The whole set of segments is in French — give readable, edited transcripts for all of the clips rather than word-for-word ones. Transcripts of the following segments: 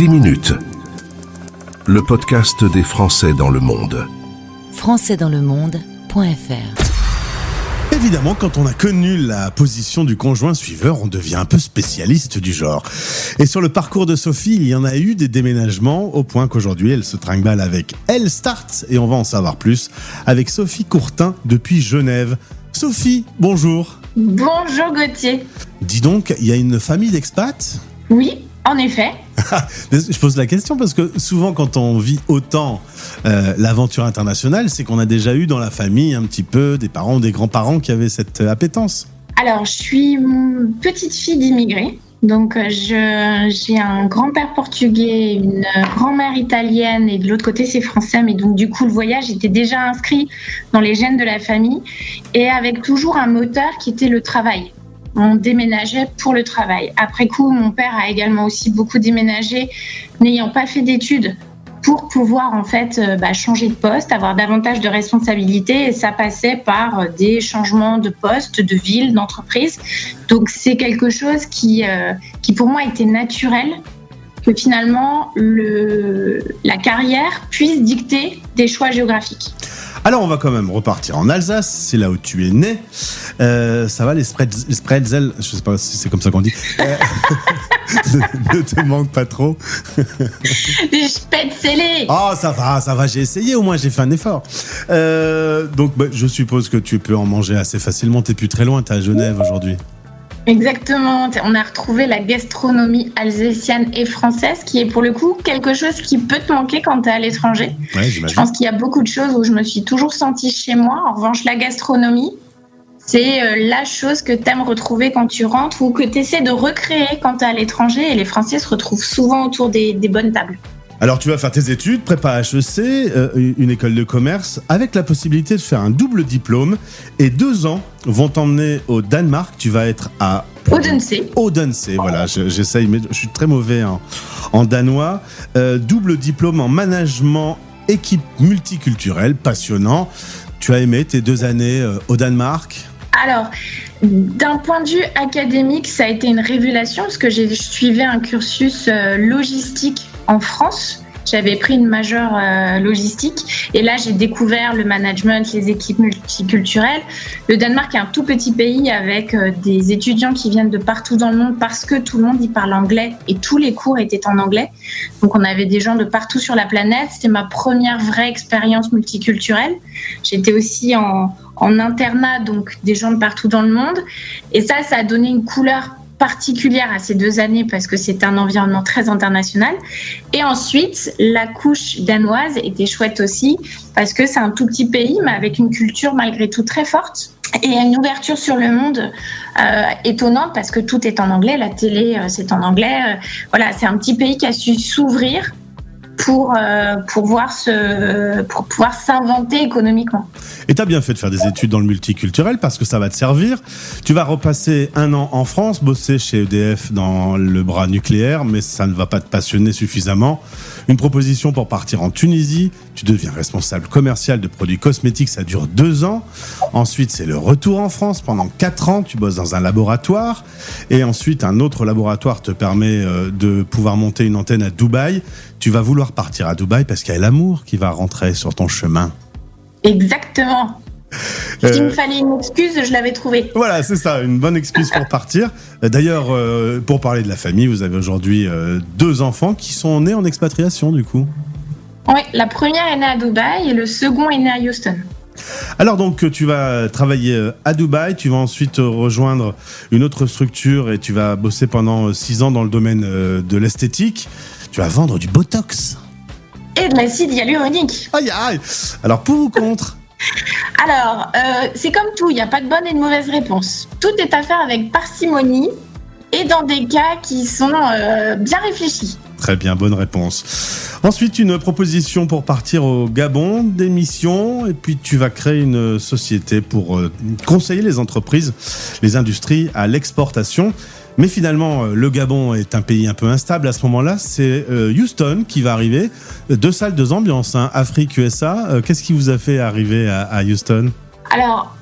10 minutes. Le podcast des Français dans le monde. Françaisdanslemonde.fr. Évidemment, quand on a connu la position du conjoint suiveur, on devient un peu spécialiste du genre. Et sur le parcours de Sophie, il y en a eu des déménagements au point qu'aujourd'hui, elle se trimballe avec Elle Start. Et on va en savoir plus avec Sophie Courtin depuis Genève. Sophie, bonjour. Bonjour Gauthier. Dis donc, il y a une famille d'expats ? Oui, en effet. Je pose la question parce que souvent quand on vit autant l'aventure internationale, c'est qu'on a déjà eu dans la famille un petit peu des parents ou des grands-parents qui avaient cette appétence. Alors, je suis petite fille d'immigrés. Donc, j'ai un grand-père portugais, une grand-mère italienne et de l'autre côté, c'est français. Mais donc, du coup, le voyage était déjà inscrit dans les gènes de la famille et avec toujours un moteur qui était le travail. On déménageait pour le travail. Après coup, mon père a également aussi beaucoup déménagé, n'ayant pas fait d'études, pour pouvoir en fait changer de poste, avoir davantage de responsabilités. Et ça passait par des changements de poste, de ville, d'entreprise. Donc c'est quelque chose qui pour moi était naturel, que finalement la carrière puisse dicter des choix géographiques. Alors on va quand même repartir en Alsace, c'est là où tu es né. Ça va les spreadsels, je sais pas si c'est comme ça qu'on dit. Ne te manque pas trop. Les spätzle. Oh ça va, j'ai essayé, au moins j'ai fait un effort. Donc je suppose que tu peux en manger assez facilement, t'es plus très loin, t'es à Genève aujourd'hui. Exactement, on a retrouvé la gastronomie alsacienne et française qui est pour le coup quelque chose qui peut te manquer quand tu es à l'étranger. Ouais, j'imagine. Je pense qu'il y a beaucoup de choses où je me suis toujours sentie chez moi. En revanche, la gastronomie, c'est la chose que tu aimes retrouver quand tu rentres ou que tu essaies de recréer quand tu es à l'étranger, et les Français se retrouvent souvent autour des bonnes tables. Alors tu vas faire tes études, prépa HEC, une école de commerce, avec la possibilité de faire un double diplôme, et 2 ans vont t'emmener au Danemark. Tu vas être à Odense, voilà, j'essaye, mais je suis très mauvais en danois. Double diplôme en management, équipe multiculturelle, passionnant. Tu as aimé tes 2 années au Danemark ? Alors, d'un point de vue académique, ça a été une révélation parce que je suivais un cursus logistique en France. J'avais pris une majeure logistique et là j'ai découvert le management, les équipes multiculturelles. Le Danemark est un tout petit pays avec des étudiants qui viennent de partout dans le monde parce que tout le monde y parle anglais et tous les cours étaient en anglais. Donc on avait des gens de partout sur la planète. C'était ma première vraie expérience multiculturelle. J'étais aussi en internat, donc des gens de partout dans le monde. Et ça a donné une couleur particulière à ces 2 années parce que c'est un environnement très international. Et ensuite, la couche danoise était chouette aussi parce que c'est un tout petit pays mais avec une culture malgré tout très forte et une ouverture sur le monde étonnante parce que tout est en anglais, la télé c'est en anglais. Voilà, c'est un petit pays qui a su s'ouvrir pour pouvoir s'inventer économiquement. Et tu as bien fait de faire des études dans le multiculturel parce que ça va te servir. Tu vas repasser 1 an en France, bosser chez EDF dans le bras nucléaire, mais ça ne va pas te passionner suffisamment. Une proposition pour partir en Tunisie. Tu deviens responsable commercial de produits cosmétiques, ça dure 2 ans. Ensuite, c'est le retour en France. Pendant 4 ans, tu bosses dans un laboratoire. Et ensuite, un autre laboratoire te permet de pouvoir monter une antenne à Dubaï. Tu vas vouloir partir à Dubaï parce qu'il y a l'amour qui va rentrer sur ton chemin. Exactement. S'il me fallait une excuse, je l'avais trouvée. Voilà, c'est ça, une bonne excuse pour partir. D'ailleurs, pour parler de la famille, vous avez aujourd'hui 2 enfants qui sont nés en expatriation, du coup. Oui, la première est née à Dubaï et le second est né à Houston. Alors donc, tu vas travailler à Dubaï, tu vas ensuite rejoindre une autre structure et tu vas bosser pendant 6 ans dans le domaine de l'esthétique. Tu vas vendre du Botox. Et de l'acide hyaluronique. Aïe aïe. Alors, pour ou contre ? Alors, c'est comme tout, il n'y a pas de bonne et de mauvaise réponse. Tout est à faire avec parcimonie et dans des cas qui sont bien réfléchis. Très bien, bonne réponse. Ensuite, une proposition pour partir au Gabon, des missions, et puis tu vas créer une société pour conseiller les entreprises, les industries à l'exportation. Mais finalement, le Gabon est un pays un peu instable à ce moment-là. C'est Houston qui va arriver. 2 salles, 2 ambiances, hein. Afrique, USA. Qu'est-ce qui vous a fait arriver à Houston ? Alors,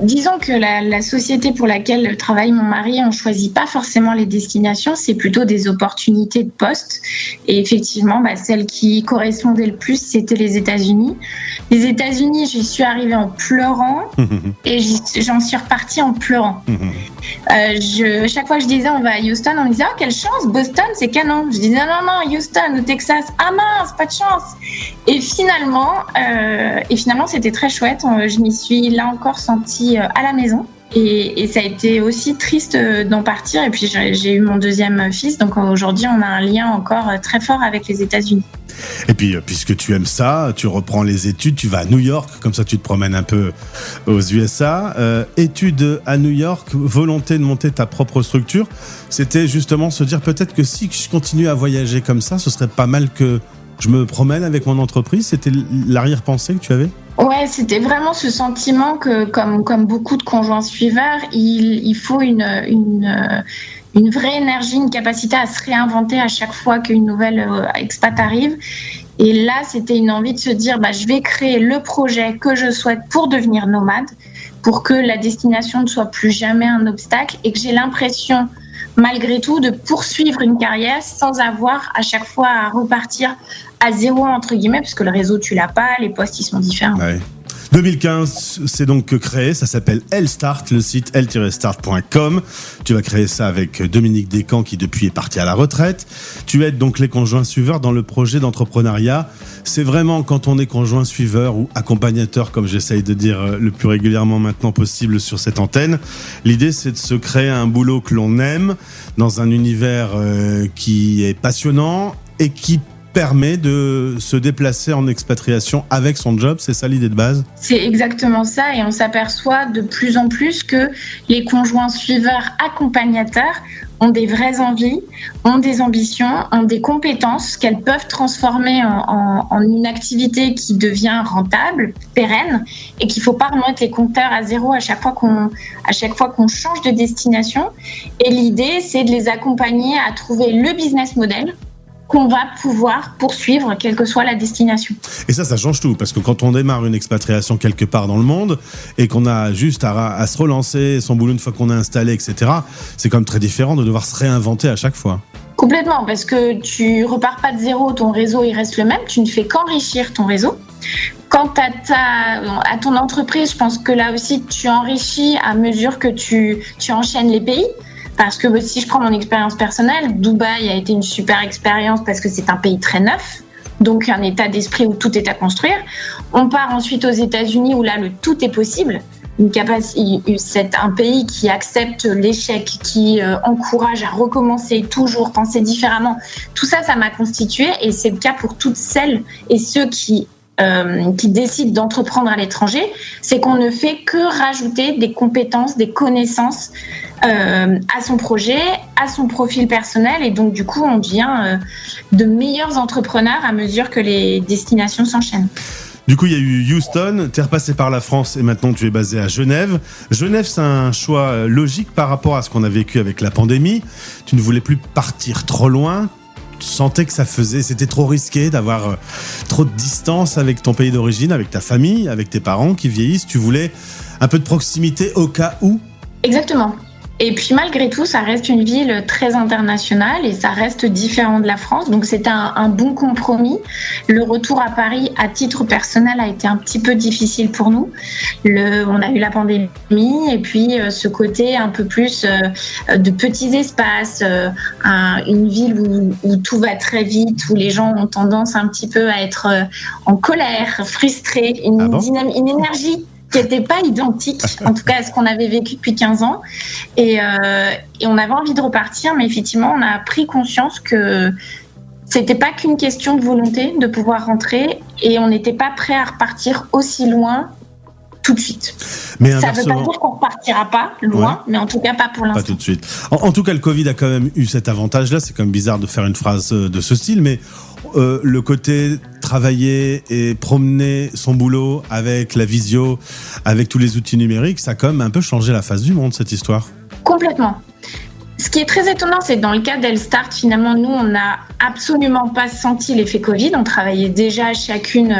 Disons que la société pour laquelle travaille mon mari, on choisit pas forcément les destinations, c'est plutôt des opportunités de poste. Et effectivement, celle qui correspondait le plus, c'était les États-Unis. Les États-Unis, j'y suis arrivée en pleurant et j'en suis repartie en pleurant. Chaque fois que je disais on va à Houston, on me disait quelle chance, Boston c'est canon. Je disais non, Houston au Texas, ah mince, pas de chance. Et finalement c'était très chouette. Je m'y suis là encore sentie à la maison. Et ça a été aussi triste d'en partir. Et puis j'ai eu mon deuxième fils, donc aujourd'hui on a un lien encore très fort avec les États-Unis. Et puis, puisque tu aimes ça, tu reprends les études, tu vas à New York, comme ça tu te promènes un peu aux USA. Études à New York, volonté de monter ta propre structure, c'était justement se dire peut-être que si je continue à voyager comme ça, ce serait pas mal que je me promène avec mon entreprise. C'était l'arrière-pensée que tu avais ? Ouais, c'était vraiment ce sentiment que, comme beaucoup de conjoints suiveurs, il faut une vraie énergie, une capacité à se réinventer à chaque fois qu'une nouvelle expat arrive. Et là, c'était une envie de se dire, je vais créer le projet que je souhaite pour devenir nomade, pour que la destination ne soit plus jamais un obstacle et que j'ai l'impression, malgré tout, de poursuivre une carrière sans avoir à chaque fois à repartir à zéro, entre guillemets, parce que le réseau, tu l'as pas, les postes, ils sont différents. Ouais. 2015, c'est donc créé, ça s'appelle L-Start, le site l-start.com. Tu vas créer ça avec Dominique Descamps qui depuis est parti à la retraite. Tu aides donc les conjoints suiveurs dans le projet d'entrepreneuriat. C'est vraiment quand on est conjoint suiveur ou accompagnateur, comme j'essaye de dire le plus régulièrement maintenant possible sur cette antenne. L'idée, c'est de se créer un boulot que l'on aime dans un univers qui est passionnant et qui permet de se déplacer en expatriation avec son job, c'est ça l'idée de base ? C'est exactement ça, et on s'aperçoit de plus en plus que les conjoints suiveurs accompagnateurs ont des vraies envies, ont des ambitions, ont des compétences qu'elles peuvent transformer en une activité qui devient rentable, pérenne, et qu'il ne faut pas remettre les compteurs à zéro à chaque fois qu'on change de destination. Et l'idée, c'est de les accompagner à trouver le business model qu'on va pouvoir poursuivre, quelle que soit la destination. Et ça change tout, parce que quand on démarre une expatriation quelque part dans le monde, et qu'on a juste à se relancer son boulot une fois qu'on est installé, etc., c'est quand même très différent de devoir se réinventer à chaque fois. Complètement, parce que tu repars pas de zéro, ton réseau il reste le même, tu ne fais qu'enrichir ton réseau. Quant à ton entreprise, je pense que là aussi tu enrichis à mesure que tu enchaînes les pays. Parce que si je prends mon expérience personnelle, Dubaï a été une super expérience parce que c'est un pays très neuf, donc un état d'esprit où tout est à construire. On part ensuite aux États-Unis où là le tout est possible. C'est un pays qui accepte l'échec, qui encourage à recommencer, toujours penser différemment. Tout ça, ça m'a constitué et c'est le cas pour toutes celles et ceux qui décident d'entreprendre à l'étranger. C'est qu'on ne fait que rajouter des compétences, des connaissances à son projet, à son profil personnel, et donc du coup on devient de meilleurs entrepreneurs à mesure que les destinations s'enchaînent. Du coup, il y a eu Houston, tu es repassé par la France et maintenant tu es basé à Genève. Genève, c'est un choix logique par rapport à ce qu'on a vécu avec la pandémie. Tu ne voulais plus partir trop loin. Tu sentais que c'était trop risqué d'avoir trop de distance avec ton pays d'origine, avec ta famille, avec tes parents qui vieillissent. Tu voulais un peu de proximité au cas où ? Exactement. Et puis malgré tout, ça reste une ville très internationale et ça reste différent de la France. Donc c'était un bon compromis. Le retour à Paris, à titre personnel, a été un petit peu difficile pour nous. On a eu la pandémie et puis ce côté un peu plus de petits espaces, une ville où tout va très vite, où les gens ont tendance un petit peu à être en colère, frustrés, une énergie qui n'était pas identique, en tout cas à ce qu'on avait vécu depuis 15 ans. Et on avait envie de repartir, mais effectivement, on a pris conscience que c'était pas qu'une question de volonté de pouvoir rentrer, et on n'était pas prêt à repartir aussi loin tout de suite. Mais ça ne veut pas dire qu'on ne repartira pas loin, mais en tout cas pas pour l'instant. Pas tout de suite. En tout cas, le Covid a quand même eu cet avantage-là. C'est quand même bizarre de faire une phrase de ce style, mais le côté travailler et promener son boulot avec la visio, avec tous les outils numériques, ça a quand même un peu changé la face du monde, cette histoire. Complètement. Ce qui est très étonnant, c'est que dans le cas d'Elstart, finalement, nous, on n'a absolument pas senti l'effet Covid. On travaillait déjà chacune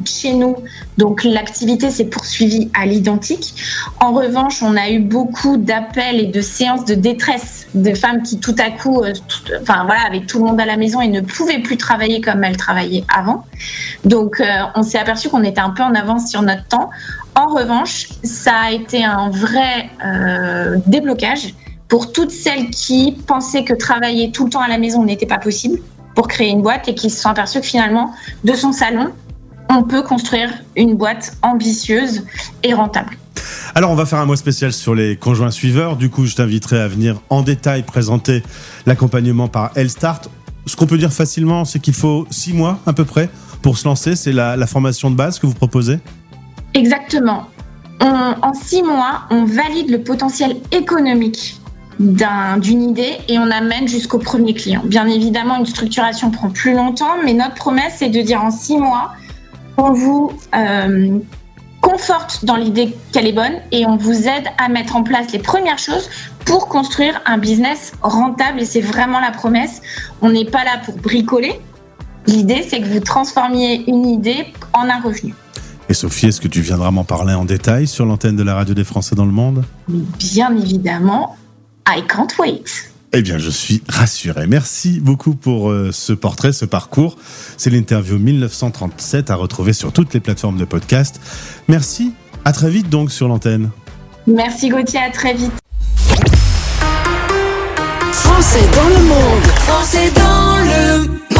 chez nous, donc l'activité s'est poursuivie à l'identique. En revanche, on a eu beaucoup d'appels et de séances de détresse de femmes qui, tout à coup, avec tout le monde à la maison et ne pouvaient plus travailler comme elles travaillaient avant. Donc, on s'est aperçu qu'on était un peu en avance sur notre temps. En revanche, ça a été un vrai déblocage pour toutes celles qui pensaient que travailler tout le temps à la maison n'était pas possible pour créer une boîte et qui se sont aperçues que finalement, de son salon, on peut construire une boîte ambitieuse et rentable. Alors, on va faire un mois spécial sur les conjoints suiveurs. Du coup, je t'inviterai à venir en détail présenter l'accompagnement par Elstart. Ce qu'on peut dire facilement, c'est qu'il faut 6 mois à peu près pour se lancer. C'est la formation de base que vous proposez ? Exactement. En 6 mois, on valide le potentiel économique d'une idée et on amène jusqu'au premier client. Bien évidemment, une structuration prend plus longtemps, mais notre promesse, c'est de dire en 6 mois, on vous conforte dans l'idée qu'elle est bonne et on vous aide à mettre en place les premières choses pour construire un business rentable. Et c'est vraiment la promesse. On n'est pas là pour bricoler. L'idée, c'est que vous transformiez une idée en un revenu. Et Sophie, est-ce que tu viendras m'en parler en détail sur l'antenne de la radio des Français dans le monde ? Bien évidemment, I can't wait. Eh bien, je suis rassuré. Merci beaucoup pour ce portrait, ce parcours. C'est l'interview 1937 à retrouver sur toutes les plateformes de podcast. Merci. À très vite donc sur l'antenne. Merci Gauthier, à très vite. Français dans le monde. Français dans le